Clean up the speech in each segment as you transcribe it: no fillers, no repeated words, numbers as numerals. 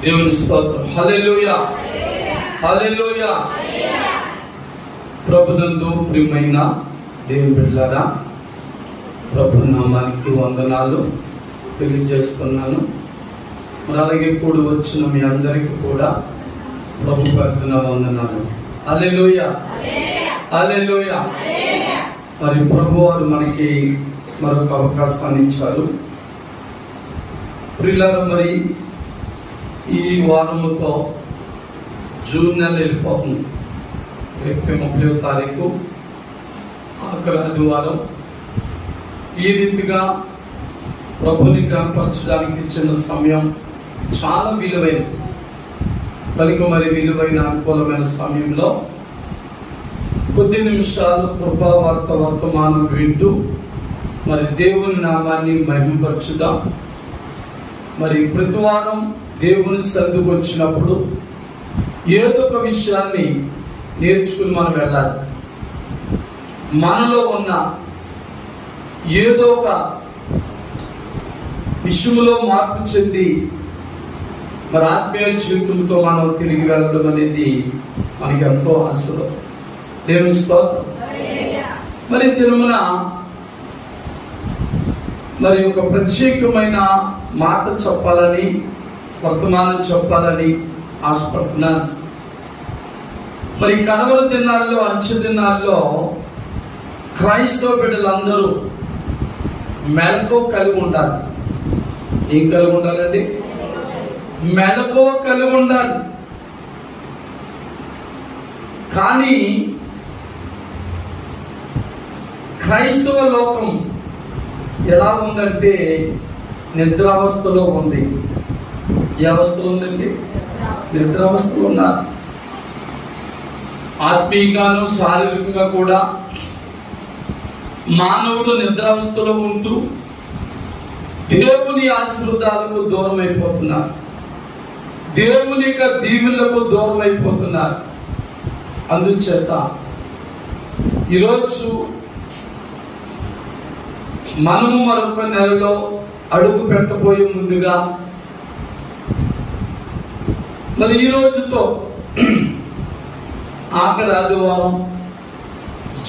దేవుని స్తోత్రం. హల్లెలూయా, హల్లెలూయా. ప్రభునందు ప్రియమైన దేవుని బిడ్డలారా, ప్రభు నామానికి వందనాలు తెలియజేస్తున్నాను. మరి అలాగే కూడి వచ్చిన మీ అందరికీ కూడా ప్రభు పేరున వందనాలు. హల్లెలూయా, హల్లెలూయా. మరి ప్రభు వారు మనకి మరొక అవకాశాన్ని ఇచ్చారు. ప్రియులారా, మరి ఈ వారముతో జూన్ నెల వెళ్ళిపోతుంది. రేపు 30వ తారీఖు ఆఖరి ఆదివారం. ఈ రీతిగా ప్రభుని కనపరచడానికి ఇచ్చిన సమయం చాలా విలువైనది. కనుక మరి విలువైన అనుకూలమైన సమయంలో కొద్ది నిమిషాలు కృపావార్త వర్తమానం వింటూ మరి దేవుని నామాన్ని మహిమపరచుదాం. మరి ప్రతి వారం దేవుని సన్నిధికి వచ్చినప్పుడు ఏదో ఒక విషయాన్ని నేర్చుకుని మనం వెళ్ళాలి. మనలో ఉన్న ఏదో ఒక విషయంలో మార్పు చెంది మరి ఆత్మీయ జీవితంతో మనం తిరిగి వెళ్ళడం అనేది మనకి ఎంతో అవసరం. దేవుని స్తోత్రం. మరి తిరుమల మరి ఒక ప్రత్యేకమైన మాట చెప్పాలని, వర్తమానం చెప్పాలని ఆశపడుతున్నాను. మరి కడవల దినాల్లో, అంచె దినాల్లో క్రైస్తవ బిడ్డలందరూ మెలకువ కలిగి ఉండాలి. ఏం కలిగి ఉండాలండి? మెలకువ కలిగి ఉండాలి. కానీ క్రైస్తవ లోకం ఎలా ఉందంటే నిద్రావస్థలో ఉంది. ఏ అవస్థలో ఉందండి? నిద్రావస్థలో ఉన్నారు. ఆత్మీయంగాను శారీరకంగా కూడా మానవుడు నిద్రావస్థలో ఉంటూ దేవుని ఆశీర్వాదాలకు దూరం అయిపోతున్నారు. దేవుని యొక్క దీవెనలకు దూరం అయిపోతున్నారు. అందుచేత ఈరోజు మనము మరొక నెలలో అడుగు పెట్టబోయే ముందుగా మరి ఈ రోజుతో ఆఖరి ఆదివారం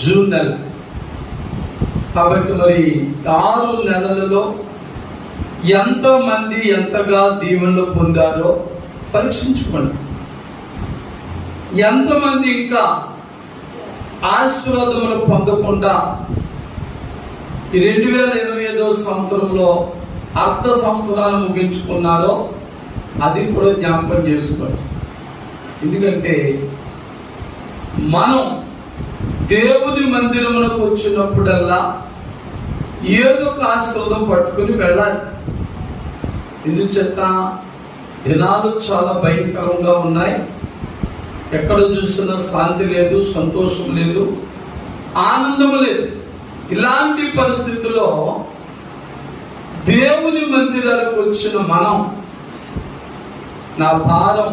జూన్ నెల కాబట్టి మరి 6 నెలలలో ఎంతమంది ఎంతగా దీవెనలు పొందారో పరీక్షించుకోండి. ఎంతమంది ఇంకా ఆశీర్వాదములు పొందకుండా ఈ 2025వ సంవత్సరంలో అర్ధ సంవత్సరాలు ముగించుకున్నారో అది కూడా జ్ఞాపకం చేసుకోండి. ఎందుకంటే మనం దేవుని మందిరమునకు వచ్చినప్పుడల్లా ఏదో ఒక ఆశీర్వాదం పట్టుకుని వెళ్ళాలి. ఎందుచేత దినాలు చాలా భయంకరంగా ఉన్నాయి. ఎక్కడ చూసినా శాంతి లేదు, సంతోషం లేదు, ఆనందం లేదు. ఇలాంటి పరిస్థితుల్లో దేవుని మందిరాలకు వచ్చిన మనం నా భారం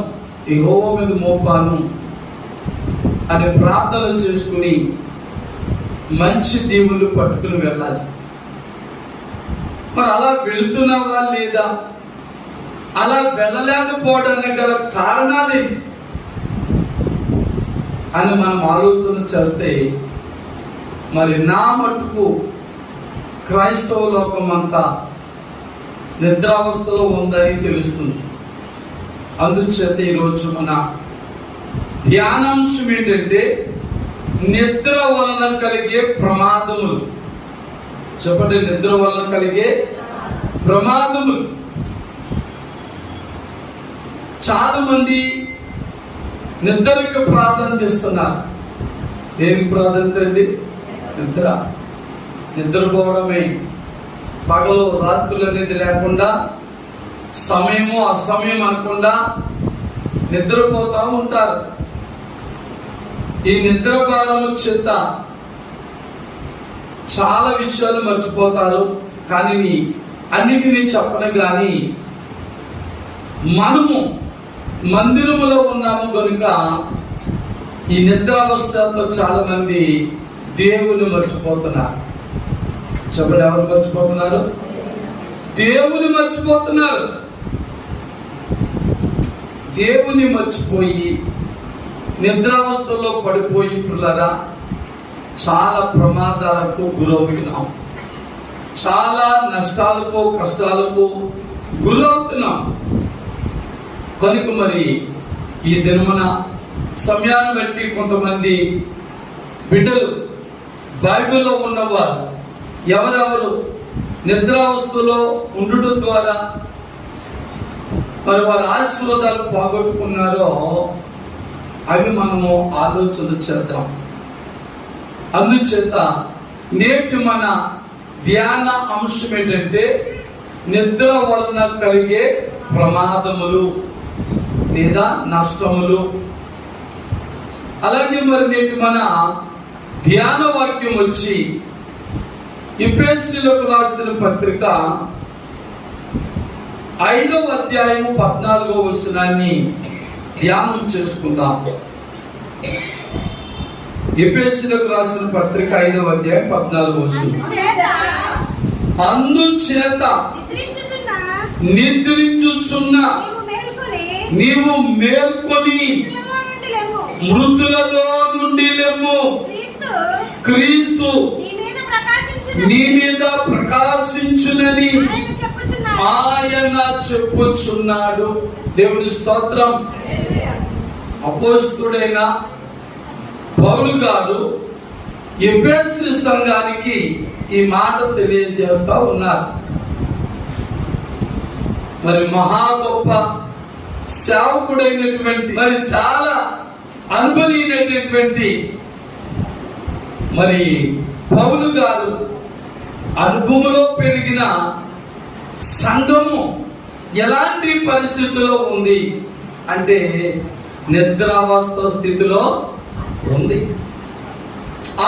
యెహోవా మీద మోపాను అని ప్రార్థన చేసుకుని మంచి దీవులు పట్టుకుని వెళ్ళాలి. మరి అలా వెళుతున్నావా లేదా? అలా వెళ్ళలేకపోవడానికి గల కారణాలేంటి అని మనం ఆలోచన చేస్తే మరి నా మట్టుకు క్రైస్తవ లోకం అంతా నిద్రావస్థలో ఉందని తెలుస్తుంది. అందుచేత ఈరోజు మన ధ్యానాంశం ఏంటంటే నిద్ర వలన కలిగే ప్రమాదములు. చెప్పండి, నిద్ర వలన కలిగే ప్రమాదములు. చాలా మంది నిద్రకి ప్రార్థన చేస్తున్నారు. దేనికి ప్రాధాన్యత అండి? నిద్ర. నిద్రపోవడమే. పగలు రాత్రులు అనేది లేకుండా, సమయము అసమయం అనకుండా నిద్రపోతూ ఉంటారు. ఈ నిద్ర భారము చేత చాలా విషయాలు మర్చిపోతారు. కానీ అన్నిటినీ చెప్పను. కానీ మనము మందిరములో ఉన్నాము కనుక ఈ నిద్రావస్థతో చాలా మంది దేవుని మర్చిపోతున్నారు. చెప్పండి, ఎవరు మర్చిపోతున్నారు? దేవుని మర్చిపోతున్నారు. దేవుని మర్చిపోయి నిద్రావస్థలో పడిపోయి పిల్లరా చాలా ప్రమాదాలకు గురవుతున్నాం, చాలా నష్టాలకు కష్టాలకు గురవుతున్నాం. కనుక మరి ఈ దినమున సమయాన్ని బట్టి కొంతమంది బిడ్డలు బైబిల్లో ఉన్నవారు ఎవరెవరు నిద్రావస్థలో ఉండటం ద్వారా మరి వారి ఆశీర్వాదాలు పోగొట్టుకున్నారో అవి మనము ఆలోచన చేద్దాం. అందుచేత నేటి మన ధ్యాన అంశం ఏంటంటే నిద్ర వలన కలిగే ప్రమాదములు లేదా నష్టములు. అలాగే మరి నేటి మన ధ్యాన వాక్యం వచ్చి ఎఫెసీయులకు రాసిన పత్రిక 5వ అధ్యాయము 14వ వచనాన్ని ధ్యానం చేసుకుందాం. ఎఫెసీయులకు రాసిన పత్రిక 5వ అధ్యాయం 14వ వచనం. అందుచేత నిద్రించుచున్న నీవు మేల్కొని మృతులలో నుండి లెమ్ము, క్రీస్తు నీ మీద ప్రకాశించునని ఆయన చెప్పుచున్నాడు. దేవుని స్తోత్రం. అపోస్తలుడైన పౌలు గారు ఎఫెసు సంఘానికి ఈ మాట తెలియజేస్తా ఉన్నారు. మరి మహా గొప్ప సేవకుడైనటువంటి మరి చాలా అనుభవమైనటువంటి మరి పౌలు గారు అనుభవంలో పెరిగిన సంఘము ఎలాంటి పరిస్థితిలో ఉంది అంటే నిద్రావస్థ స్థితిలో ఉంది.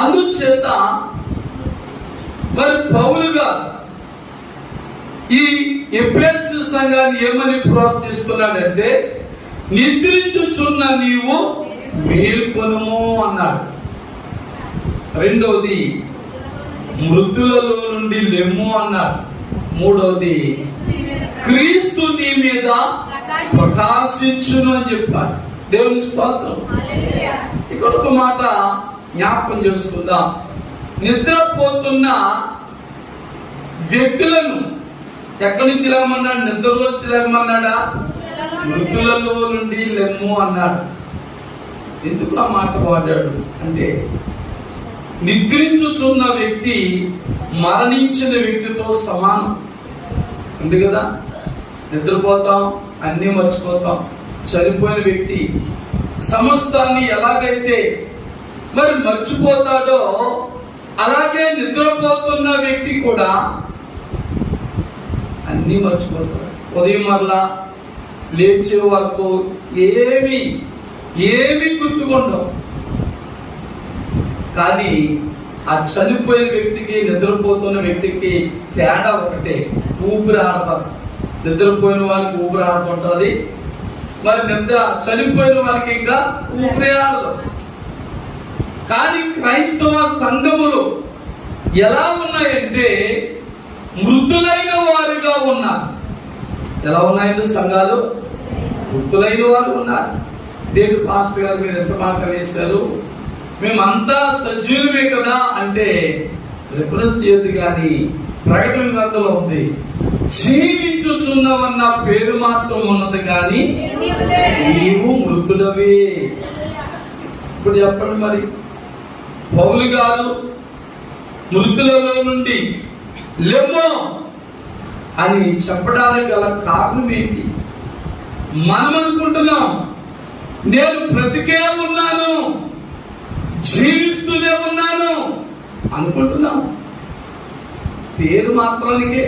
అందుచేత మరి పౌలు గారు ఈ ఎఫెసు సంఘాన్ని ఏమని ప్రోత్సహిస్తున్నాడంటే నిద్రించుచున్న నీవు మేల్కొనుము అన్నాడు. రెండవది మృతులలో నుండి లెమ్ము అన్నాడు. మూడవది క్రీస్తు నీ మీద ప్రకాశించును అని చెప్పారు. దేవుని స్తోత్రం. ఇక్కడ ఒక మాట జ్ఞాపకం చేసుకుందాం. నిద్రపోతున్న వ్యక్తులను ఎక్కడి నుంచి లేమన్నాడు? నిద్రలోంచి లేమన్నాడా? మృతులలో నుండి లెమ్ము అన్నాడు. ఎందుకు ఆ మాట వాడాడు అంటే నిద్రించుచున్న వ్యక్తి మరణించిన వ్యక్తితో సమానం ఉంది కదా. నిద్రపోతాం, అన్నీ మర్చిపోతాం. చనిపోయిన వ్యక్తి సమస్తాన్ని ఎలాగైతే మరి మర్చిపోతాడో అలాగే నిద్రపోతున్న వ్యక్తి కూడా అన్నీ మర్చిపోతాడు. ఉదయం మరలా లేచే వరకు ఏమి గుర్తుకుండవు. కానీ ఆ చనిపోయిన వ్యక్తికి నిద్రపోతున్న వ్యక్తికి తేడా ఒకటే, ఊపిరి ఆడతారు. నిద్రపోయిన వారికి ఊపిరి ఆడుతుంటుంది, మరి చనిపోయిన వారికి ఇంకా ఊపిరి ఆడదు. కానీ క్రైస్తవ సంఘములు ఎలా ఉన్నాయంటే మృతులైన వారుగా ఉన్నారు. ఎలా ఉన్నాయంటే సంఘాలు మృతులైన వారు ఉన్నారు. దేవుడు పాస్టర్ గారు మీరు ఎంత మాట వేశారు, మేమంతా సజీవులమే కదా అంటే రిఫరెన్స్ చేయదు. కానీ ప్రకటన గ్రంథంలో ఉంది జీవించుచున్నవన్న పేరు మాత్రం ఉన్నది కానీ నీవు మృతులవే. ఇప్పుడు చెప్పండి మరి పౌలు గారు మృతులలో నుండి లెమ్మో అని చెప్పడానికి గల కారణం ఏంటి? మనం అనుకుంటున్నాం నేను బ్రతికే ఉన్నాను, జీవిస్తూనే ఉన్నాను అనుకుంటున్నాం పేరు మాత్రానికే.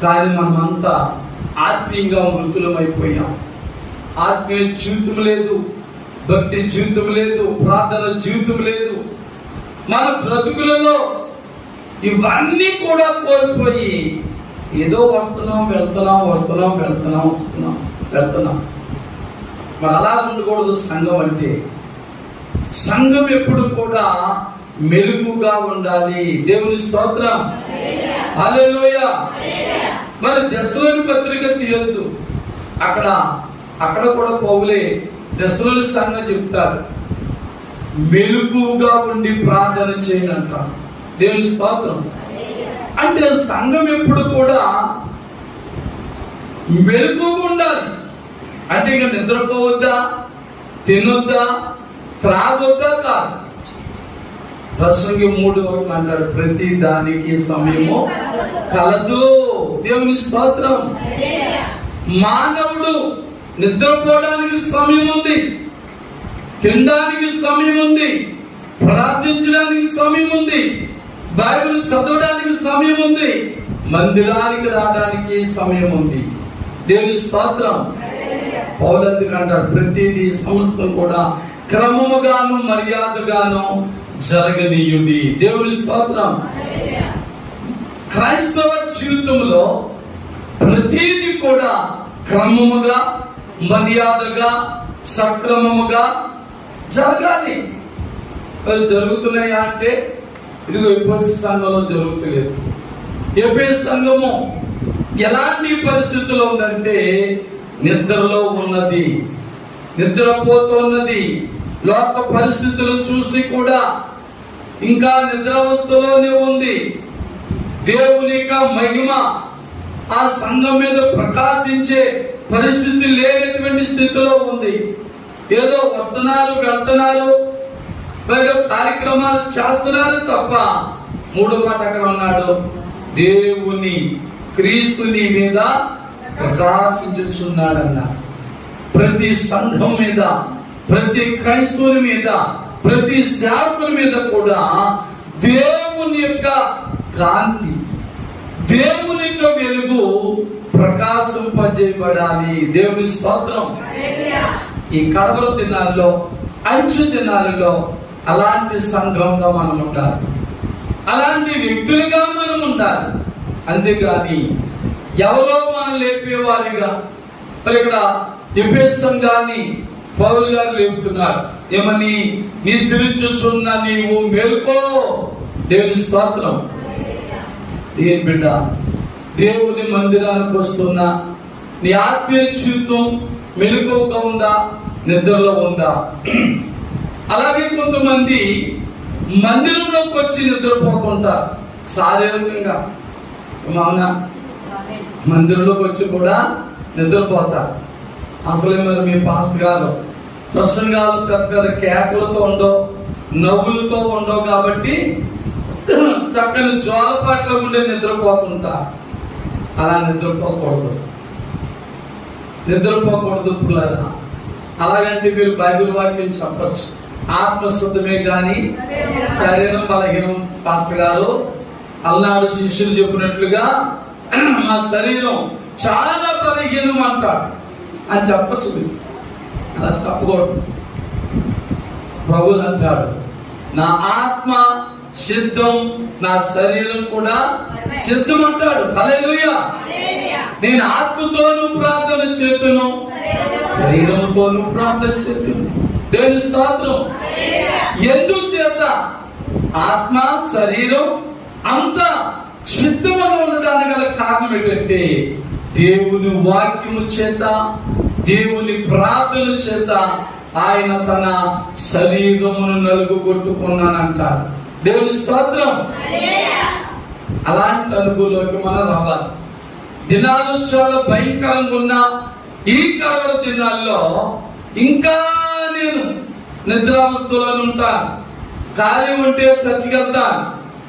కానీ మనమంతా ఆత్మీయంగా మృతులమైపోయాం. ఆత్మీయ జీవితం లేదు, భక్తి జీవితం లేదు, ప్రార్థన జీవితం లేదు. మన బ్రతుకులలో ఇవన్నీ కూడా కోల్పోయి ఏదో వస్తున్నాం వెళ్తున్నాం. మరి అలా ఉండకూడదు. సంఘం అంటే సంఘం ఎప్పుడు కూడా మెలుగుగా ఉండాలి. దేవుని స్తోత్రం. హల్లెలూయా. మరి దెస్సలోని పత్రిక తీయొద్దు. అక్కడ అక్కడ కూడా పౌలే దశలోని సంఘం చెప్తారు, మెలకుగా ఉండి ప్రార్థన చేయనంట. దేవుని స్తోత్రం. అంటే సంఘం ఎప్పుడు కూడా మెలకుగా ఉండాలి. అంటే ఇక నిద్రపోవద్దా, తినొద్దా, త్రాగొద్దా కాదు. ప్రసంగి 3:1 అంటాడు, ప్రతి దానికి సమయము కలదు. దేవుని స్తోత్రం. మానవుడు నిద్రపోవడానికి సమయం ఉంది, తినడానికి సమయం ఉంది, ప్రార్థించడానికి సమయం ఉంది, బైబిల్ చదవడానికి సమయం ఉంది, మందిరానికి రావడానికి సమయం ఉంది. దేవుని స్తోత్రం. పౌలు అంటాడు, ప్రతిదీ సమస్తం కూడా క్రమముగాను మర్యాదగాను జరగనీయుడి. దేవుని స్తోత్రం. క్రైస్తవ జీవితంలో ప్రతిదీ కూడా క్రమముగా మర్యాదగా సక్రమముగా జరగాలి. జరుగుతున్నాయా అంటే ఇదిగో ఎఫెసు సంఘంలో జరుగుతలేదు. ఎఫెసు సంఘము ఎలాంటి పరిస్థితుల్లో ఉందంటే నిద్రలో ఉన్నది, నిద్రపోతున్నది. లోక పరిస్థితులు చూసి కూడా ఇంకా నిద్రావస్థలోనే ఉంది. దేవుని యొక్క మహిమ ఆ సంఘం మీద ప్రకాశించే పరిస్థితి లేనటువంటి స్థితిలో ఉంది. ఏదో వస్తున్నారు, వెళ్తున్నారు, ఏదో కార్యక్రమాలు చేస్తున్నారు తప్ప మూడో మాట అక్కడ ఉన్నాడు, దేవుని క్రీస్తుని మీద ప్రకాశించుచున్నాడన్న. ప్రతి సంఘం మీద, ప్రతి క్రైస్తవుని మీద, ప్రతి సేవకుని మీద కూడా దేవుని యొక్క కాంతి, దేవుని యొక్క వెలుగు ప్రకాశింపజేయబడాలి. దేవుని స్తోత్రం. ఈ కడవల దినాల్లో, అంచు దినాలలో అలాంటి సంఘంగా మనం ఉండాలి, అలాంటి వ్యక్తులుగా మనం ఉండాలి. అంతేగాని ఎవరో మనం లేపేవారిగా. మరి ఇక్కడ ఎఫెసు సంఘాన్ని పౌలు గారు లేపుతున్నారు. ఏమని? నిద్రించుచున్న నీవు మేల్కో. దేవుని స్తోత్రం. దేని బిడ్డ, దేవుని మందిరానికి వస్తున్నా నీ ఆత్మీయ జీవితం మెలకువగా ఉందా, నిద్రలో ఉందా? అలాగే కొంతమంది మందిరంలోకి వచ్చి నిద్రపోతుంటారు శారీరకంగా. అవునా? మందిరంలోకి వచ్చి కూడా నిద్రపోతారు. అసలే మరి మీ పాస్టర్ గారు ప్రసంగాలు పెద్ద పెద్ద కేకలతో ఉండవు, నవ్వులతో ఉండవు కాబట్టి చక్కని జ్వాలపాట్లో ఉండే నిద్రపోతుంటారు. అలా నిద్రపోకూడదు, నిద్రపోకూడదు పిల్లరా. అలాగంటే మీరు బైబిల్ వాక్యం చెప్పచ్చు, ఆత్మశుద్ధమే కానీ శరీరం బలహీనం. పాస్టర్ గారు అల్లారు శిష్యులు చెప్పినట్లుగా మా శరీరం చాలా బలహీనం అంటాడు అని చెప్పచ్చు. మీరు అలా చెప్పకూడదు. ప్రభువు అంటాడు, నా ఆత్మ సిద్ధం, నా శరీరం కూడా సిద్ధం అంటాడు. హల్లెలూయా. నేను ఆత్మతోనూ ప్రార్థన చేతును, శరీరంతోనూ ప్రార్థన చేతును. దేవుని స్తోత్రం. ఎందుకు చేత ఆత్మ శరీరం అంత సిద్ధంగా ఉండడానికి గల కారణం ఏంటంటే దేవుని వాక్యము చేత, దేవుని ప్రార్థన చేత ఆయన తన శరీరమును నలుగుగొట్టుకున్నానంటారు. దేవుని స్తోత్రం. అలాంటి అనుభవంలోకి మనం రావాలి. దినాలు చాలా భయంకరంగా ఉన్న ఈ కలవర దినాల్లో ఇంకా నేను నిద్రావస్థలో ఉంటాను. ఖాళీ ఉంటే చర్చికి వెళ్తాను,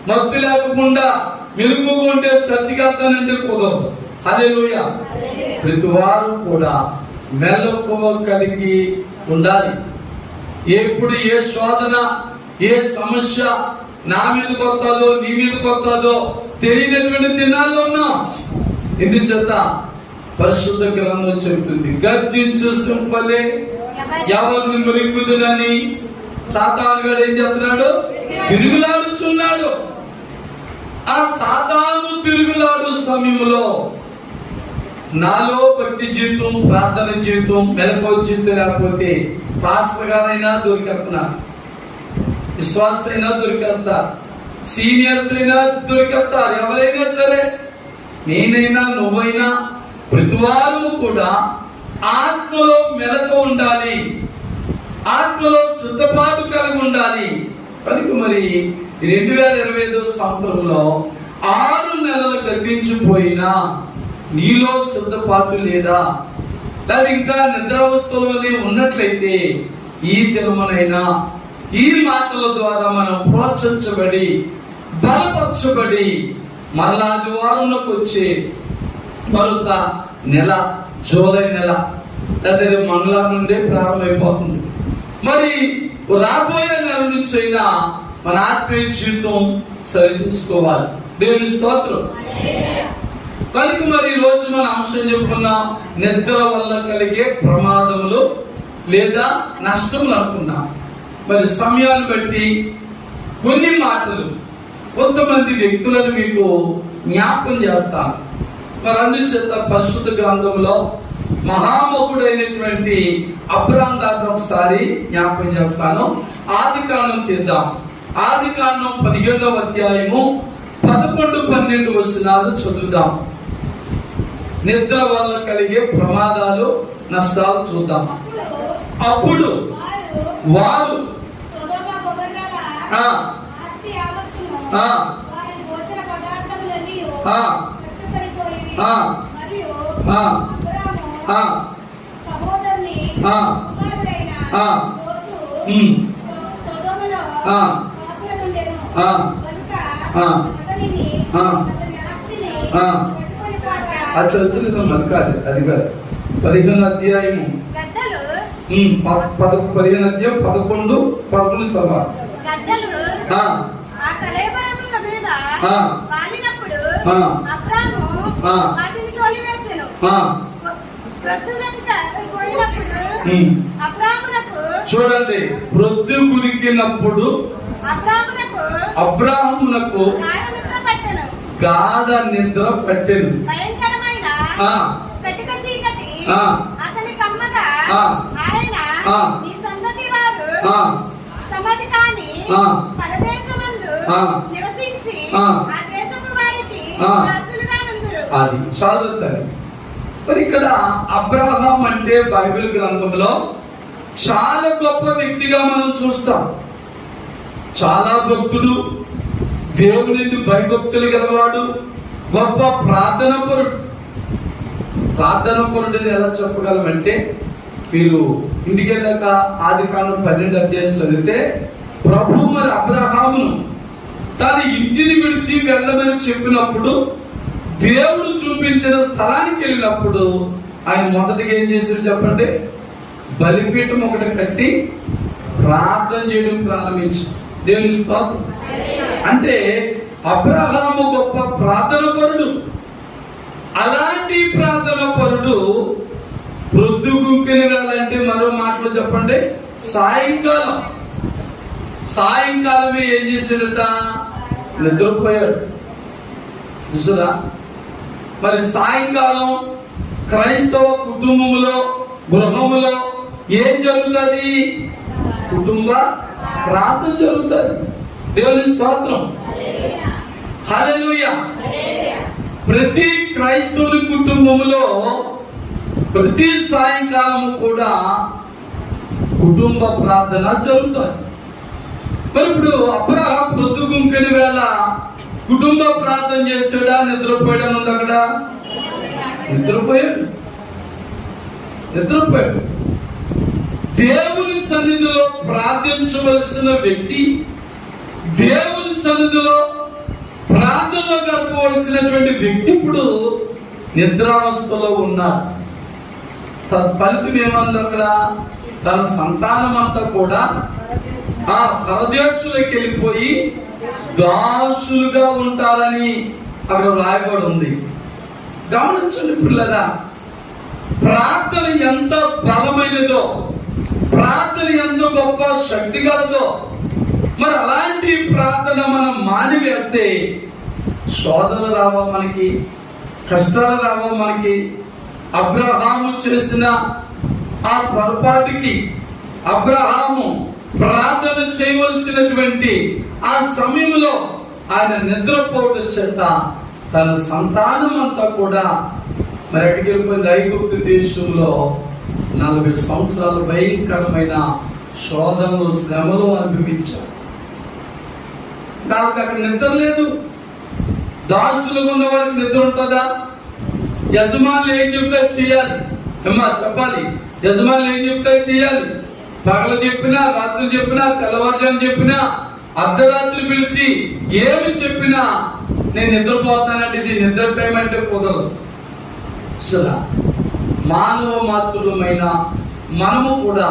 మత్తు లేకుండా మెలుగుగా ఉంటే చర్చికి వెళ్తానంటే కుదరదు. హల్లెలూయా. ప్రతి వారు కూడా మెలకువ కలిగి ఉండాలి. ఎప్పుడు ఏ శోధన, ఏ సమస్య నా మీదకి వస్తుందో, నీ మీదకి వస్తుందో తెలియనటువంటి దినాల్లో ఉన్నాం. ఎందుచేత పరిశుద్ధ గ్రంథం చెబుతుంది, గర్జించు సింపలే ఎవరిని మృంగుదునని సాతాను గారు ఏం చెప్తున్నాడు? తిరుగులాడుచున్నాడు. ఆ సాతాను తిరుగులాడు సమయంలో నాలో భక్తి జీవితం, ప్రార్థన జీవితం, మెలకువ జీవితం లేకపోతే పాస్టర్ గారైనా దొరికేస్తున్నారు, విశ్వాస అయినా దొరికేస్తారు, సీనియర్స్ అయినా దొరికేస్తారు, ఎవరైనా సరే, నేనైనా నువ్వైనా ప్రతి వారు కూడా ఆత్మలో మెలకు ఉండాలి, ఆత్మలో సిద్ధపాటు కలిగి ఉండాలి. కనుక మరి 2025 సంవత్సరంలో 6 నెలలు గతించిపోయినా నీలో సిద్ధపాటు లేదా, లేదా ఇంకా నిద్రావస్థలోనే ఉన్నట్లయితే ఈ దినమునైనా ఈ మాటల ద్వారా మనం ప్రోత్సహించబడి బలపరచబడి మరలా ఆదివారంలోకి వచ్చే మరొక నెల, జూలై నెల లేదా మంగళ నుండే ప్రారంభమైపోతుంది. మరి రాబోయే నెల నుంచి అయినా మన ఆత్మీయ జీవితం సరిచూసుకోవాలి. దేవుని స్తోత్రం. కనుక మరి ఈ రోజు మన అంశం చెప్పుకున్నాం, నిద్ర వల్ల కలిగే ప్రమాదములు లేదా నష్టములు అనుకున్నాం. మరి సమయాన్ని బట్టి కొన్ని మాటలు కొంతమంది వ్యక్తులను మీకు జ్ఞాపకం చేస్తాను. మరి అందుచేత పరిశుద్ధ గ్రంథంలో మహామకుడైనటువంటి అబ్రహాము గారిని ఒకసారి జ్ఞాపకం చేస్తాను. ఆదికాండం తీద్దాం. ఆదికాండం 15వ అధ్యాయము 11-12 వచనాలు చదువుదాం. నిద్ర వల్ల కలిగే ప్రమాదాలు నష్టాలు చూద్దాం. అప్పుడు వారు అది చదువుతుంది మరి కాదు, అది కాదు. 15వ అధ్యాయము 15వ అధ్యాయం 11-12 చదవాలి. చూడండి, ప్రొద్దు గురికినప్పుడు అబ్రాహామునకు గాఢ నిద్ర పట్టెను. అది చదువుతారు. మరి ఇక్కడ అబ్రహాం అంటే బైబిల్ గ్రంథంలో చాలా గొప్ప వ్యక్తిగా మనం చూస్తాం. చాలా భక్తుడు, దేవుని భయభక్తులు గలవాడు, గొప్ప ప్రార్థన పరుడు. ప్రార్థన పరుడు ఎలా చెప్పగలమంటే, మీరు ఇంటికి వెళ్ళాక ఆదికాండం 12వ అధ్యాయం చదివితే ప్రభు మరి అబ్రహామును తన ఇంటిని విడిచి వెళ్ళమని చెప్పినప్పుడు, దేవుడు చూపించిన స్థలానికి వెళ్ళినప్పుడు ఆయన మొదటిగా ఏం చేశారు చెప్పండి? బలిపీఠం ఒకటి కట్టి ప్రార్థన చేయడం ప్రారంభించారు. దేవుని స్తోత్రం. అంటే అబ్రహాము గొప్ప ప్రార్థన పరుడు. అలాంటి ప్రార్థన పరుడు ప్రొద్దు గుంకిన వేళంటే మరో మాటలో చెప్పండి, సాయంకాలమే ఏం చేశాడట? నిద్రపోయాడు. చూసారా? మరి సాయంకాలం క్రైస్తవ కుటుంబంలో, గృహములో ఏం జరుగుతుంది? కుటుంబ ప్రార్థన జరుగుతుంది. దేవుని స్తోత్రం. హల్లెలూయా. ప్రతి క్రైస్తవుని కుటుంబంలో ప్రతి సాయంకాలం కూడా కుటుంబ ప్రార్థన జరుగుతుంది. మరి ఇప్పుడు అబ్రహాం ప్రొద్దు గుంకిన వేళ కుటుంబ ప్రార్థన చేసాడా, నిద్రపోయాడని ఉంది అక్కడ? నిద్రపోయాడు. దేవుని సన్నిధిలో ప్రార్థించవలసిన వ్యక్తి, దేవుని సన్నిధిలో ప్రార్థనలో గడపవలసినటువంటి వ్యక్తి ఇప్పుడు నిద్రావస్థలో ఉన్నారు. ఫలితం ఏమంది అక్కడ? తన సంతానం అంతా కూడా ఆ పరదేశులకు వెళ్ళిపోయి దాసులుగా ఉంటారని అక్కడ రాయబడి ఉంది. గమనించండి పిల్లరా, ప్రార్థన ఎంత బలమైనదో, ప్రార్థన ఎంత గొప్ప శక్తి గలదో. మరి అలాంటి ప్రార్థన మనం మానివేస్తే శోధనలు రావా మనకి, కష్టాలు రావా మనకి? అబ్రహాము చేసిన ఆ పొరపాటుకి, అబ్రహాము ప్రార్థన చేయవలసినటువంటి ఆ సమయంలో ఆయన నిద్రపోవడం చేత తన సంతానం అంతా కూడా మరి ఎక్కడికి వెళ్ళిపోయింది? ఐగుప్తు దేశంలో 40 సంవత్సరాలు భయంకరమైన శోధనలు, శ్రమలు అనుభవించారు. వాళ్ళకి అక్కడ నిద్ర లేదు. దాసులుగా ఉన్న వారికి నిద్ర ఉంటుందా? యజమానులు ఏం చెప్తే చేయాలి అమ్మా, చెప్పాలి. యజమానులు ఏం చెప్తే చేయాలి. పగలు చెప్పినా, రాత్రులు చెప్పినా, తెల్లవారుజాము చెప్పినా, అర్ధరాత్రి పిలిచి ఏమి చెప్పినా నేను నిద్రపోతానండి, ఇది నిద్ర టైం అంటే కుదరదు. అసలు మానవ మాతృమైన మనము కూడా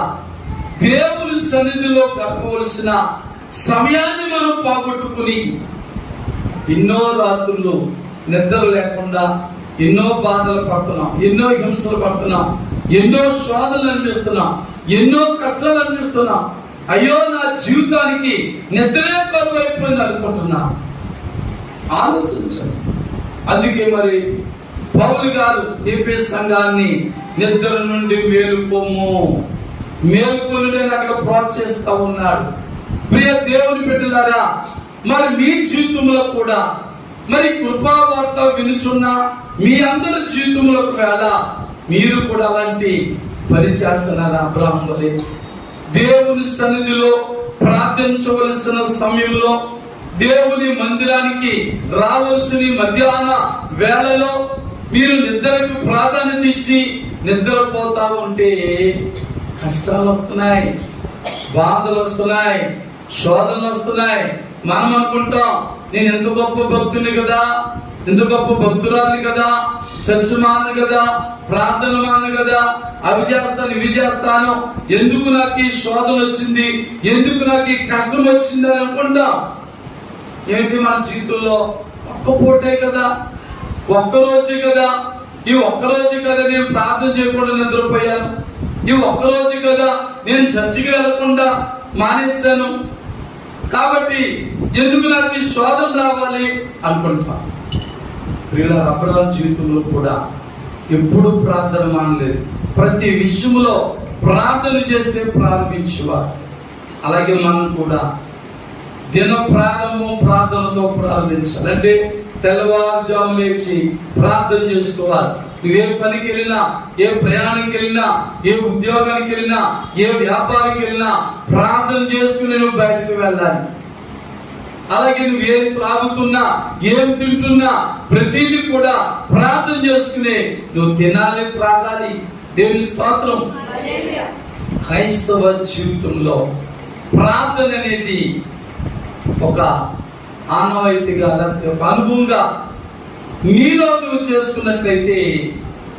దేవుని సన్నిధిలో గడపవలసిన సమయాన్ని మనం పోగొట్టుకుని ఎన్నో రాత్రులు నిద్ర లేకుండా ఎన్నో బాధలు పడుతున్నాం, ఎన్నో హింసలు పడుతున్నాం, ఎన్నో శోధనలు అనిపిస్తున్నాం, ఎన్నో కష్టాలు అనిపిస్తున్నాం. అయ్యో నా జీవితానికి నిద్రే కరువు అయిపోయింది అనుకుంటున్నా. ఆలోచించండి. అందుకే మరి పౌలు గారు ఎఫెసు సంఘాన్ని నిద్ర నుండి మేలుకొమ్ము, మేలుకొని అక్కడ ప్రోత్సహిస్తా ఉన్నాడు. ప్రియ దేవుని బిడ్డలారా, మరి మీ జీవితంలో కూడా మరి కృపావార్త వినుచున్న మీ అందరి జీవితంలో వేళ మీరు కూడా అలాంటి పని చేస్తున్నారా? అబ్రాహాము వలె దేవుని సన్నిధిలో ప్రార్థించవలసిన సమయంలో, దేవుని మందిరానికి రావాల్సిన మధ్యాహ్న వేళలో మీరు నిద్రకు ప్రాధాన్యత ఇచ్చి నిద్రపోతా ఉంటే కష్టాలు వస్తున్నాయి, బాధలు వస్తున్నాయి, శోధనలు వస్తున్నాయి. మనం అనుకుంటాం, నేను ఎంత గొప్ప భక్తుని కదా, ఎంత గొప్ప భక్తురాలిని కదా, చర్చ మాను కదా, ప్రార్థన మాను కదా, అవి చేస్తాను ఇవి చేస్తాను, ఎందుకు నాకు ఈ శోధన వచ్చింది, ఎందుకు నాకు ఈ కష్టం వచ్చింది అని అనుకుంటాం. ఏంటి మన జీవితంలో ఒక్క పూటే కదా, ఒక్కరోజే కదా, ఈ ఒక్కరోజే కదా నేను ప్రార్థన చేయకుండా నిద్రపోయాను, ఈ ఒక్కరోజే కదా నేను చర్చికి వెళ్లకుండా మానేశాను, కాబట్టి ఎందుకు నాకు ఈ శోధన రావాలి అనుకుంటాను. ప్రియుల అబ్రహాము జీవితంలో కూడా ఎప్పుడు ప్రార్థన మానలేదు. ప్రతి విషయంలో ప్రార్థన చేసే ప్రారంభించేవారు. అలాగే మనం కూడా దిన ప్రారంభం ప్రార్థనతో ప్రారంభించాలి. అంటే తెల్లవారుజాము లేచి ప్రార్థన చేసుకోవాలి. నువ్వు ఏ పనికి వెళ్ళినా, ఏ ప్రయాణానికి వెళ్ళినా, ఏ ఉద్యోగానికి వెళ్ళినా, ఏ వ్యాపారానికి వెళ్ళినా ప్రార్థన చేసుకుని నువ్వు బయటకు వెళ్ళాలి. అలాగే నువ్వు ఏం త్రాగుతున్నా, ఏం తింటున్నా ప్రతిదీ కూడా ప్రార్థన చేసుకునే నువ్వు తినాలి, త్రాగాలి. దేవుని స్తోత్రం. క్రైస్తవ జీవితంలో ప్రార్థన అనేది ఒక ఆనవాయితీగా, ఒక అనుభవంగా నీలో నువ్వు చేసుకున్నట్లయితే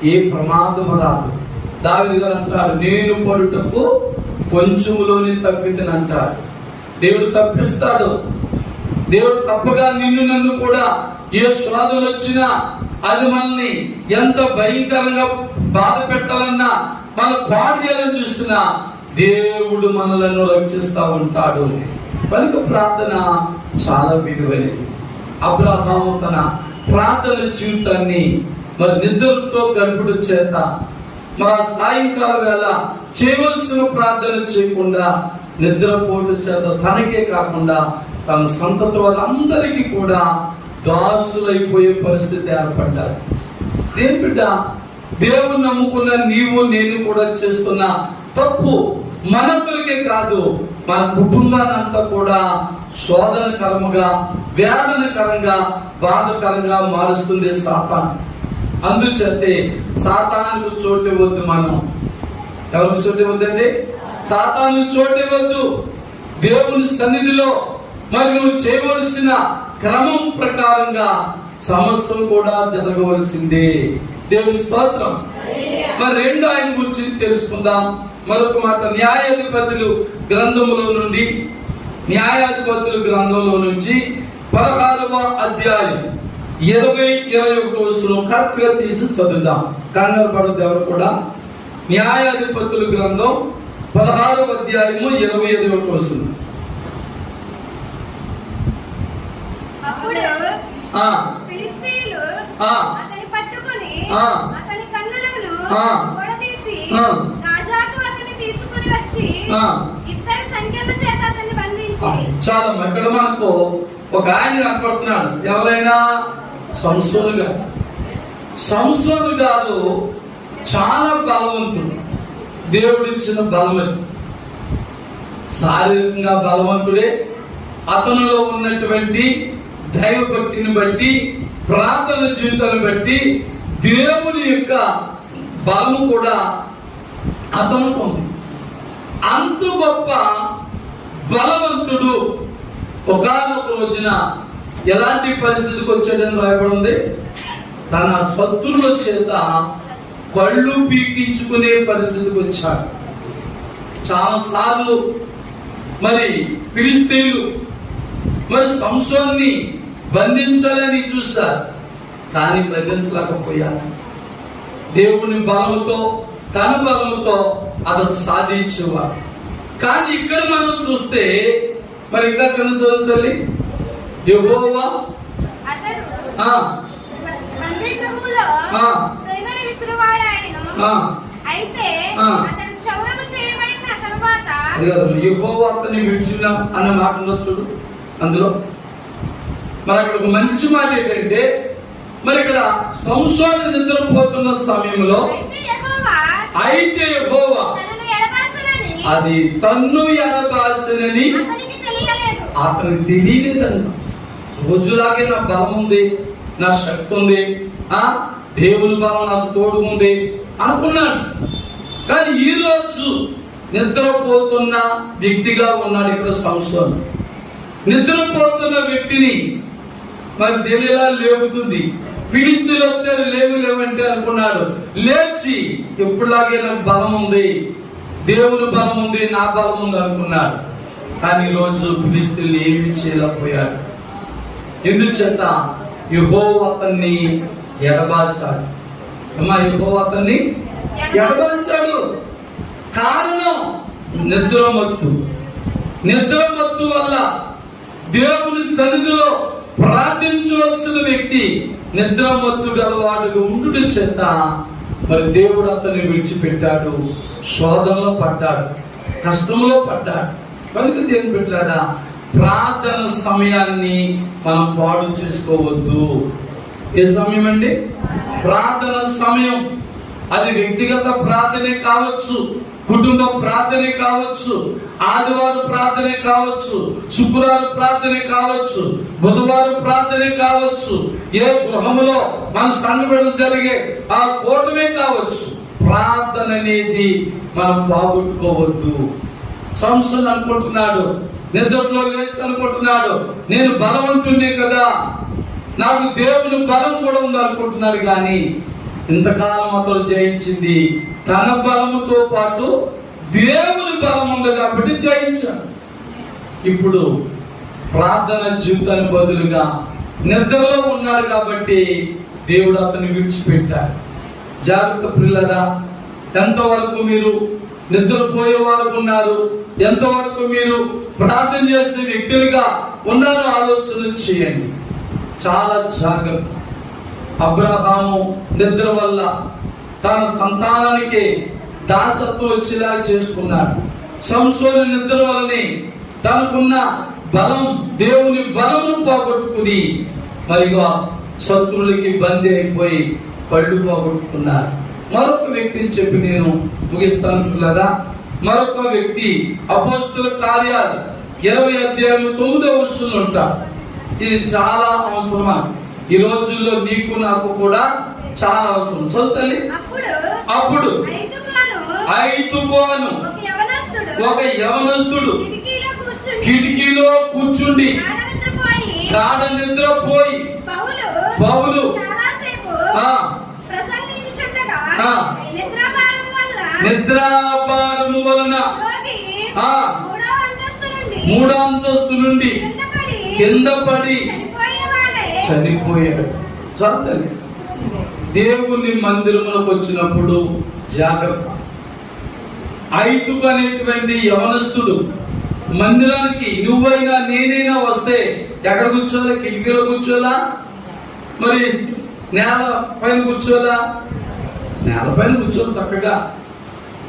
ఏ ప్రమాదము రాదు. దావీదు గారు అంటారు, నేను పడుటకు కొంచెములోని తప్పితనంటాడు. దేవుడు తప్పిస్తాడు. దేవుడు తప్పగా నిన్ను నన్ను కూడా ఏ శోధన వచ్చినా, అది మనల్ని ఎంత భయంకరంగా బాధ పెట్టాలన్నా, మన భార్యలను చూసినా దేవుడు మనలను రక్షిస్తూ ఉంటాడు. కనుక ప్రార్థన చాలా విలువైనది. అబ్రహాము తన ప్రార్థన జీవితాన్ని మరి నిద్రతో గడుపుడు చేత మరి సాయంకాల వేళ చేయవలసిన ప్రార్థన చేయకుండా నిద్రపోటు చేత తనకే కాకుండా తన సంతతి వాళ్ళందరికీ కూడా దాసులైపోయే పరిస్థితి ఏర్పడ్డారు. దేని బిడ్డ, దేవుని నమ్ముకున్న నీవు నేను కూడా చేస్తున్న తప్పు మనకులకే కాదు, మన కుటుంబాన్ని అంతా కూడా శోధనకరముగా, వేదనకరంగా, బాధకరంగా మారుస్తుంది సాతాను. అందుచేతే సాతానుకు చోటు ఇవ్వద్దు. మనం ఎవరికి చోటు ఇవ్వద్దండి? సాతానుకు చోటు ఇవ్వద్దు. దేవుని సన్నిధిలో మరి నువ్వు చేయవలసిన క్రమం ప్రకారంగా సమస్తం కూడా జరగవలసిందే. దేవుని స్తోత్రం. మరి రెండు ఆయన గురించి తెలుసుకుందాం. మరొక మాట, న్యాయాధిపతులు గ్రంథంలో నుండి, న్యాయాధిపతులు గ్రంథంలో నుంచి 16వ అధ్యాయం 20-21 కరెక్ట్గా తీసి చదువుదాం. కంగారు పడొద్దు ఎవరు కూడా. న్యాయాధిపతులు గ్రంథం 16వ అధ్యాయము 20-21. అతని పట్టుకొని అతని కన్నులను పొడదీసి గాజాకు అతన్ని తీసుకొని వచ్చి ఇద్దరి సంఖ్యల చేత అతన్ని బంధించి. చాలా ఇక్కడ మనకు ఒక ఆయన కనపడుతున్నాడు. ఎవరైనా? సంసోను గారు. సంసోను గారు చాలా బలవంతుడు. దేవుడిచ్చిన బలమని. శారీరకంగా బలవంతుడే, అతనిలో ఉన్నటువంటి దైవభక్తిని బట్టి, ప్రార్థన జీవితాన్ని బట్టి దేవుని యొక్క బలము కూడా అతను పొంది. అంత గొప్ప బలవంతుడు ఒకానొక రోజున ఎలాంటి పరిస్థితికి వచ్చాడని రాయబడి ఉంది. తన శత్రువుల చేత కళ్ళు పీకించుకునే పరిస్థితికి వచ్చాడు. చాలా సార్లు మరి ఫిలిష్తీయులు మరి సంసోన్ని బంధించాలని చూశారు, కానీ బంధించలేకపోయారు. దేవుని బలముతో, తన బలముతో అతడు సాధించేవాడు. కానీ ఇక్కడ మనం చూస్తే మరి ఇంకా కనుసరి యెహోవా యెహోవా అతన్ని విడిచిన అనే మాట చూడు అందులో. మరి అక్కడ ఒక మంచి మాట ఏంటంటే, మరి ఇక్కడ సంసోను నిద్రపోతున్న సమయంలో అయితే యెహోవా అది తన్ను ఎడబాసనని అతనికి తెలియలేదన్న. రోజులాగే నా బలం ఉంది, నా శక్తి ఉంది, దేవుని బలం నాకు తోడు ఉంది అనుకున్నాడు. కానీ ఈ రోజు నిద్రపోతున్న వ్యక్తిగా ఉన్నాడు ఇక్కడ సంసోను. నిద్రపోతున్న వ్యక్తిని మరి దెలీలా లేపుతుంది. ఫిలిష్తీయులు వచ్చారు, లేవంటే అనుకున్నాడు. లేచి ఎప్పుడులాగే నాకు బలం ఉంది, దేవుని బలం ఉంది, నా బలం ఉంది అనుకున్నాడు. కానీ ఈరోజు ఫిలిష్తీయులు ఏమి చేయలేకపోయాడు. ఎందుచేత యెహోవా అతన్ని ఎడబాల్చాడు. యెహోవా అతన్ని ఎడబాల్చాడు. కారణం నిద్రమత్తు వల్ల దేవుని సన్నిధిలో ప్రార్థించవలసిన వ్యక్తి నిద్రమత్తు గలవాడుగా ఉండుట చేత మరి దేవుడు అతన్ని విడిచిపెట్టాడు. శోధనలో పడ్డాడు, కష్టంలో పడ్డాడు. కనుక దేవుని పెట్టాడా, ప్రార్థన సమయాన్ని మనం పాడు చేసుకోవద్దు. ఏ సమయం అండి? ప్రార్థన సమయం. అది వ్యక్తిగత ప్రార్థనే కావచ్చు, కుటుంబ ప్రార్థనే కావచ్చు, ఆదివారం ప్రార్థనే కావచ్చు, శుక్రవారం ప్రార్థనే కావచ్చు, బుధవారం ప్రార్థనే కావచ్చు, ఏ గృహంలో మన సంఘటనలు జరిగే ఆ కూటమే కావచ్చు. ప్రార్థన అనేది మనం పోగొట్టుకోవద్దు. సంసోను అనుకుంటున్నాడు, నిద్రలో లేచి అనుకుంటున్నాడు, నేను బలవంతుడిని కదా, నాకు దేవుని బలం కూడా ఉంది అనుకుంటున్నాడు. కానీ ఇంతకాలం అతడు జయించింది తన బలముతో పాటు దేవుని బలం ఉంది కాబట్టి జయించాడు. ఇప్పుడు ప్రార్థన జీవితానికి బదులుగా నిద్రలో ఉన్నాడు కాబట్టి దేవుడు అతన్ని విడిచిపెట్టాడు. జాగ్రత్త పిల్లరా, ఎంతవరకు మీరు నిద్రపోయే వారు ఉన్నారు, ఎంతవరకు మీరు ప్రార్థన చేసే వ్యక్తులుగా ఉన్నారో ఆలోచన చేయండి. చాలా జాగ్రత్త. అబ్రహాము నిద్ర వల్ల తన సంతానానికి దాసత్వం వచ్చేలా చేసుకున్నాడు. సంసోను నిద్ర వల్లనే తనకున్న బలం, దేవుని బలమును పోగొట్టుకుని మరిగా శత్రువులకి బందీ అయిపోయి పళ్ళు పోగొట్టుకున్నారు. మరొక వ్యక్తిని చెప్పి నేను ముగిస్తాను కదా. మరొక వ్యక్తి అపోస్తలుల కార్యాలు 20 అధ్యాయం 9వ వచనంలో ఉంటాడు. ఇది చాలా అవసరమా ఈ రోజుల్లో, నీకు నాకు కూడా చాలా అవసరం. చదువుతల్లి. అప్పుడు ఐతుకోను ఒక యవనస్తుడు కిటికీలో కూర్చుండి గాఢ నిద్రపోయి పౌలు నిద్రాభారము వలన 3వ అంతస్తు నుండి కింద పడి చనిపోయాడు. చదువుతుంది. దేవుని మందిరములకు వచ్చినప్పుడు జాగ్రత్త. ఐతుకు అనేటువంటి యవనస్తుడు మందిరానికి నువ్వైనా నేనైనా వస్తే ఎక్కడ కూర్చోలా? కిటికీలో కూర్చోలా? మరి నేల పైన కూర్చోలా? నేల పైన కూర్చోదు చక్కగా.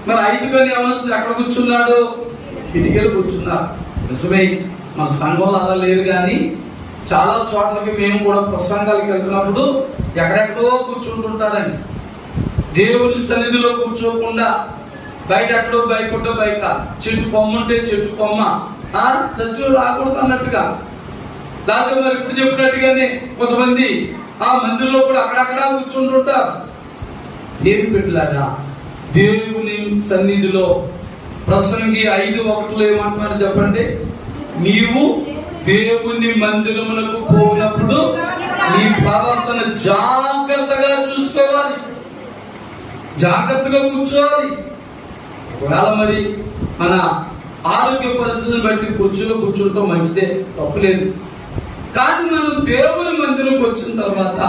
మరి ఐతుకు అనే యవనస్తుడు ఎక్కడ కూర్చున్నాడు? కిటికీలో కూర్చున్నాడు. నిజమే, మన సంఘంలో అలా లేరు. కానీ చాలా చోట్లకి మేము కూడా ప్రసంగాలకు వెళ్తున్నప్పుడు ఎక్కడెక్కడో కూర్చుంటుంటారండి. దేవుని సన్నిధిలో కూర్చోకుండా బయట ఎక్కడో బయటో బయట చెట్టు కొమ్మ ఉంటే చెట్టు కొమ్మ చర్చిలో రాకూడదు అన్నట్టుగా, లేకపోతే మరి ఇప్పుడు చెప్పినట్టుగానే కొంతమంది ఆ మందిరంలో కూడా అక్కడక్కడ కూర్చుంటుంటారు. దేవుని బిడ్డలారా, దేవుని సన్నిధిలో ప్రసంగి 5:1 ఏమంటున్నాడు చెప్పండి? నీవు దేవుని మందిరమునకు పోయినప్పుడు నీ ప్రవర్తన జాగ్రత్తగా చూసుకోవాలి, జాగ్రత్తగా కూర్చోవాలి. ఒకవేళ మరి మన ఆరోగ్య పరిస్థితిని బట్టి కుర్చీలో కూర్చుంటాం మంచిదే, తప్పులేదు. కానీ మనం దేవుని మందిరంకి వచ్చిన తర్వాత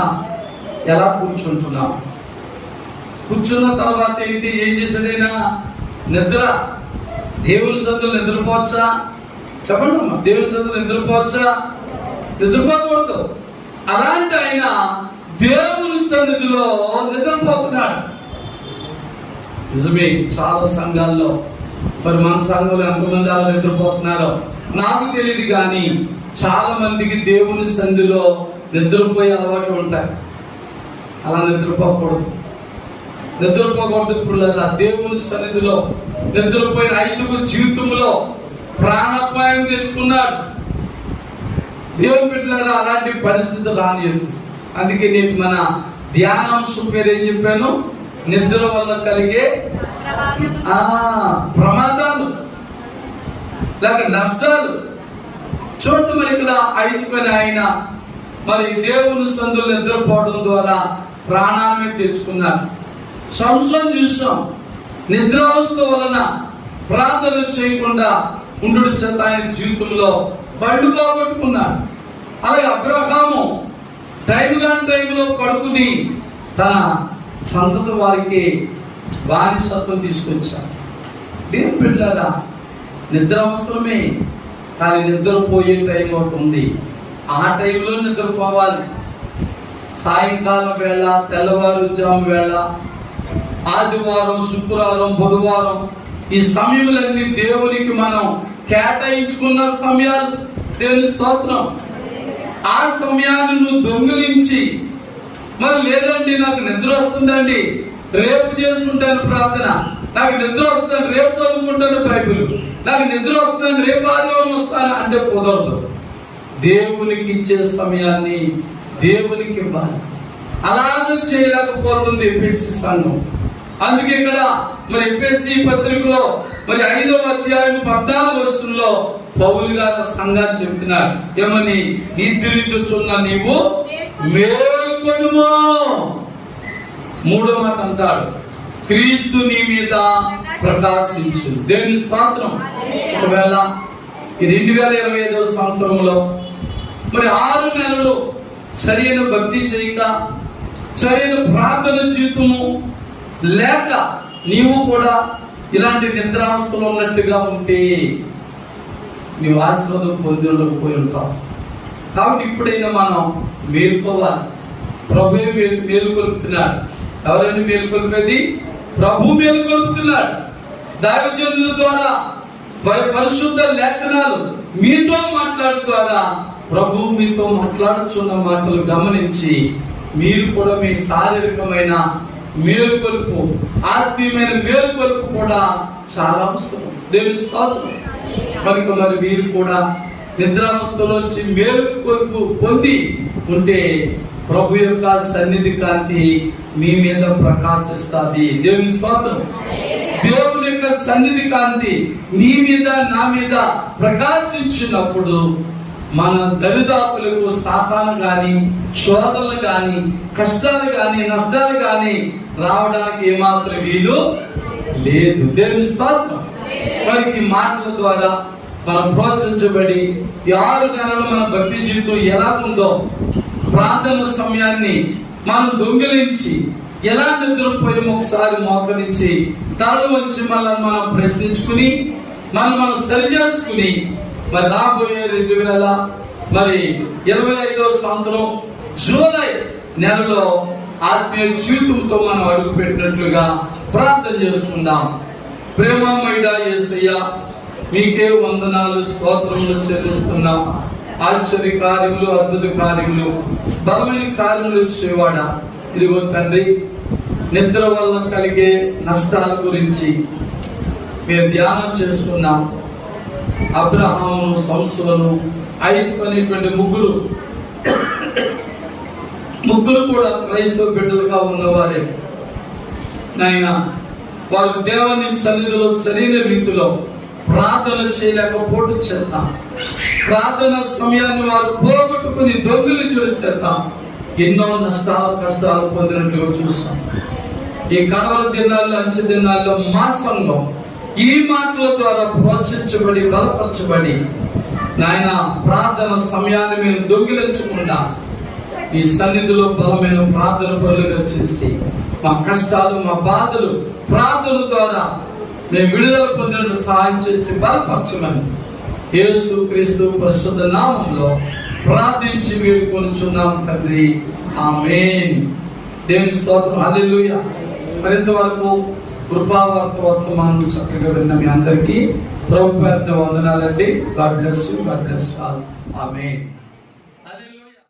ఎలా కూర్చుంటున్నాం? కూర్చున్న తర్వాత ఏంటి? ఏం చేశాడైనా? నిద్ర. దేవుని సన్నిధిలో నిద్రపోవచ్చా? చెప్పండి అమ్మా, దేవుని సన్నిధిలో నిద్రపోవచ్చా? నిద్రపోకూడదు. అలాంటి ఆయన దేవుని సన్నిధిలో నిద్రపోతున్నాడు. నిజమే, చాలా సంఘాల్లో, మరి మన సంఘంలో ఎంతమంది అలా నిద్రపోతున్నారో నాకు తెలియదు, కానీ చాలా మందికి దేవుని సన్నిధిలో నిద్రపోయే అలవాట్లు ఉంటాయి. అలా నిద్రపోకూడదు. ఇప్పుడు దేవుని సన్నిధిలో నిద్రపోయిన 5 జీవితంలో ప్రాణాపాయం తెచ్చుకున్నాడు. దేవుని బిడ్డలారా, అలాంటి పరిస్థితి రానియద్దు. అందుకే నేను మన ధ్యానాంశం పేరు ఏం చెప్పాను? నిద్ర వల్ల కలిగే ప్రమాదాలు లేక నష్టాలు. చూడండి, మరి ఇక్కడ 5 పని ఆయన మరి దేవుని సన్నిధిలో నిద్రపోవడం ద్వారా ప్రాణాన్ని తెచ్చుకున్నాడు. సంవత్సరం చూసాం, నిద్రావస్థ వలన ప్రార్థన చేయకుండా ఉండు చేత ఆయన జీవితంలో కళ్ళు పోగొట్టుకున్నాడు. అలాగే అబ్రహాము టైంలో పడుకుని తన సంతతి వారికి బానిసత్వం తీసుకొచ్చాడు. దేవుని బిడ్డలారా, నిద్ర అవసరమే, కానీ నిద్రపోయే టైం ఒకటి ఉంది. ఆ టైంలో నిద్రపోవాలి. సాయంకాలం వేళ, తెల్లవారుజాము వేళ, ఆదివారం, శుక్రవారం, బుధవారం, ఈ సమయములన్నీ దేవునికి మనం కేటాయించుకున్న సమయాలు. దేవుని స్తోత్రం. ఆ సమయాన్ని నువ్వు దొంగిలించి మరి లేదండి నాకు నిద్ర వస్తుందండి, రేపు చేసుకుంటాను ప్రార్థన, నాకు నిద్ర వస్తుందని రేపు చదువుకుంటాను బైబిల్, నాకు నిద్ర వస్తుందని రేపు ఆదివారం వస్తాను అంటే కుదరదు. దేవునికి ఇచ్చే సమయాన్ని దేవునికి ఇవ్వాలి. అలాగే చేయలేకపోతుంది ఎఫెసీ సంఘం. అందుకే ఇక్కడ మరి ఎఫెసీ పత్రికలో మరి 5వ అధ్యాయం 14వ వచనంలో పౌలు గారు సంఘాన్ని చెప్తున్నారు ఏమని? నిద్రించుచున్న నీవు మేల్కొనుము. 3వ మాట అంటాడు, క్రీస్తు నీ మీద ప్రకాశించు. దేవుని స్తోత్రం. ఒకవేళ ఈ 2025వ సంవత్సరంలో మరి 6 నెలలు సరైన భక్తి చేయక, సరైన ప్రార్థన జీవితము లేక నీవు కూడా ఇలాంటి నిద్రావస్థలో ఉన్నట్టుగా ఉంటే నీవు ఆశీర్వాదం పొంది ఉండకపోయి ఉంటావు. కాబట్టి ఇప్పుడైనా మనం మేల్కోవాలి. ప్రభువే మేలుకొల్పుతున్నాడు. ఎవరైనా మేలుకొల్పేది? ప్రభు మేలుకొల్పుతున్నాడు. దైవజనుల ద్వారా, పరిశుద్ధ లేఖనాలు మీతో మాట్లాడు ద్వారా ప్రభు మీతో మాట్లాడుచున్న మాటలు గమనించి మీరు కూడా మీ శారీరకమైన మేలుకొలుపు, ఆత్మీయమైన మేలుకొలుపు కూడా చాలా అవసరం. దేవుని స్తోత్రం. కనుక మరి మీరు కూడా నిద్రావస్థలోంచి మేలుకొలుపు పొంది ఉంటే ప్రభు యొక్క సన్నిధి కాంతి మీ మీద ప్రకాశిస్తుంది. దేవుని స్తోత్రం. దేవుని యొక్క సన్నిధి కాంతి నీ మీద, నా మీద ప్రకాశించినప్పుడు మన దరిదాపులకు సాతాను గాని, శోధనలు గాని, కష్టాలు గాని, నష్టాలు గాని రావడానికి ఏమాత్రం వీలు లేదు. దేవుని స్తోత్రం. మరి ఈ మాటల ద్వారా మనం ప్రోత్సహించబడి ఈ 6 నెలలు మన భక్తి జీవితం ఎలా ఉందో, ప్రార్థన సమయాన్ని మనం దొంగిలించి ఎలా నిద్రపోయి ఒకసారి మోకరించి తల వచ్చి మనం ప్రశ్నించుకుని మనం సరి చేసుకుని మరి రాబోయే 2025వ సంవత్సరం జూలై నెలలో ఆత్మీయ జీవితంతో మనం అడుగు పెట్టినట్లుగా ప్రార్థన చేసుకుందాం. ప్రేమమయుడా యేసయ్య, మీకే వందనాలు, స్తోత్రములు చెల్లిస్తున్నాం. ఆశ్చర్య కార్యములు, అద్భుత కార్యములు, బలమైన కార్యములు ఇచ్చేవాడా, ఇదిగో తండ్రి, నిద్ర వల్ల కలిగే నష్టాల గురించి, మేము ధ్యానం చేసుకున్నాం. అబ్రహాము, సంసోను, ఐదు అనేటువంటి ముగ్గురు కూడా క్రైస్తవ బిడ్డలుగా ఉన్నవారే. నాయన వారు దేవుని సన్నిధిలో సరైన రీతిలో ప్రార్థన చేయలేకపోవడం చేత, ప్రార్థన సమయాన్ని వారు పోగొట్టుకుని దొంగిలించడం చేత ఎన్నో కష్టాలు పొందినట్లుగా చూస్తాం. ఈ కడవర దినాల్లో, అంచె దినాల్లో మా సంఘం ఈ మాటల ద్వారా ప్రోత్సహించబడి బలపరచబడి నాయన ప్రార్థన సమయాన్ని మేము దొంగిలించకుండా ఈ సన్నిధిలో బలమైన ప్రార్థన పనులుగా చేసి మా కష్టాలు, మా బాధలు ప్రార్థన ద్వారా మేము విడుదల పొందినట్టు సహాయం చేసి బలపరచమని యేసు క్రీస్తు పరిశుద్ధ నామంలో ప్రార్థించి వేడుకొనుచున్నాం తండ్రి. ఆమేన్. దేవుని స్తోత్రం. హల్లెలూయా. మరింతవరకు కృపావార్త వర్తమానం చక్కగా విన్న మీ అందరికీ ప్రభు పేరున వందనాలండి. God bless you. God bless all. Amen.